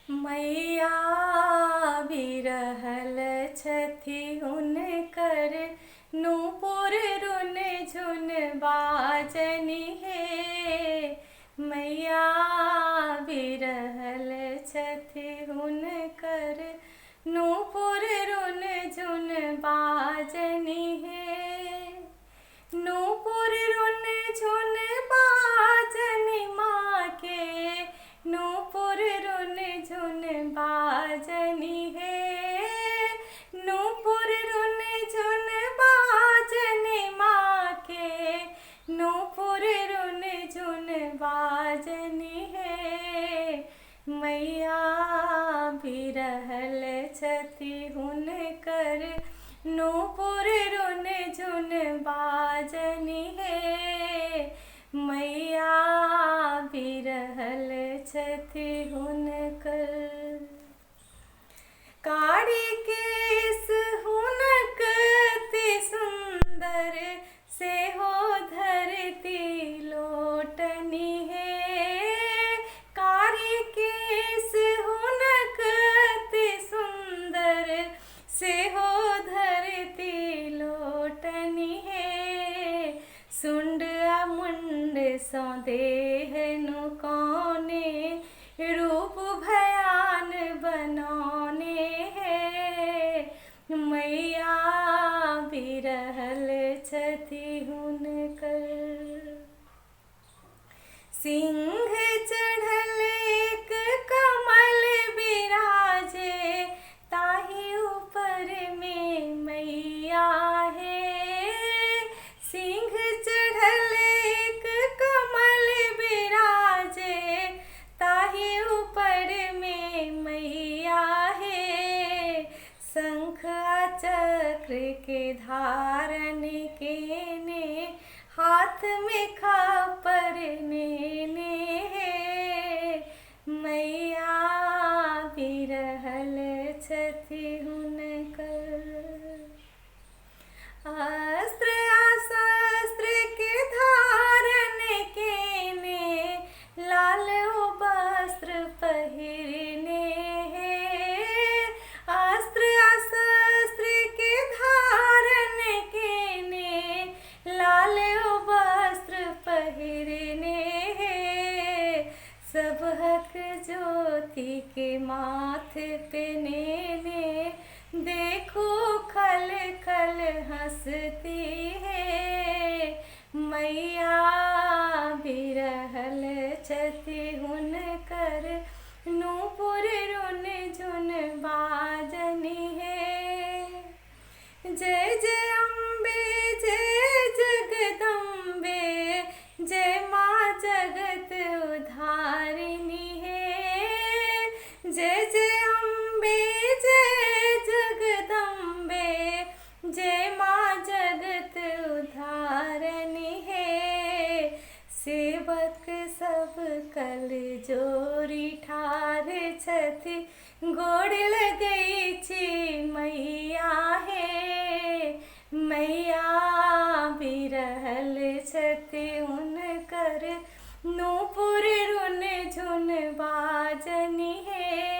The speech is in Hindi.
मैया बिरहल छथि हुनकर नूपुर रुन झुन बाजनि हे। मैया बिरहल छथि हुनकर नूपुर रुन झुन बाजनि हे। नूपुर रुन झुन बाजनि माँ के नूपुर रुन झुन बाजनि हे। नूपुर रुन झुन बाजनि माँ के नूपुर रुन झुन बाजनि हे। मैया बिरहल छथि हुनकर नूपुर रुन झुन बाजनि हे। मैया बिरहल छथि हुनकर। कारी केस हुनक अति सुंदर सेहो धरती लोटनि हे। कारी केस हुनक अति सुंदर सेहो धरती लोटनि हे। सुंड आ मुंड सौ देह नु कौने रूप भयान बनौने हे। मैया बिरहल छथि हुनकर। सिंह चढ़ल एक कमल बिराजे ताहि ऊपर में मैया है। सिंह चढ़ल एक कमल बिराजे ताहि ऊपर में मैया है। शंख आ चक्र के धारण केने हाथ में खापर नेने हे। मैया बिरहल छथि हुनकर। अस्त्र आ शस्त्र के धारण केने लाल वस्त्र पहिरने हे। अस्त्र आ शस्त्र के धारण केने लाल वस्त्र पहिरने हे। सबहक ज्योति के माथ पे नेने देखो खल खल हंसती है। मैया बिरहल छथि हुनकर नूपुर रुन झुन बाजनि हे। जय जय अम्बे जय जगदम्बे जय माँ जगत उद्धारिणी हे। जय जय अम्बे जय जगदम्बे जय माँ जगत उद्धारिणी हे। सेवक सब कल जोरी ठार छथि गोड़ लगै छी मैया हे। मैया बिरहल छथि हुनकर नूपुर रुन झुन बाजनि हे।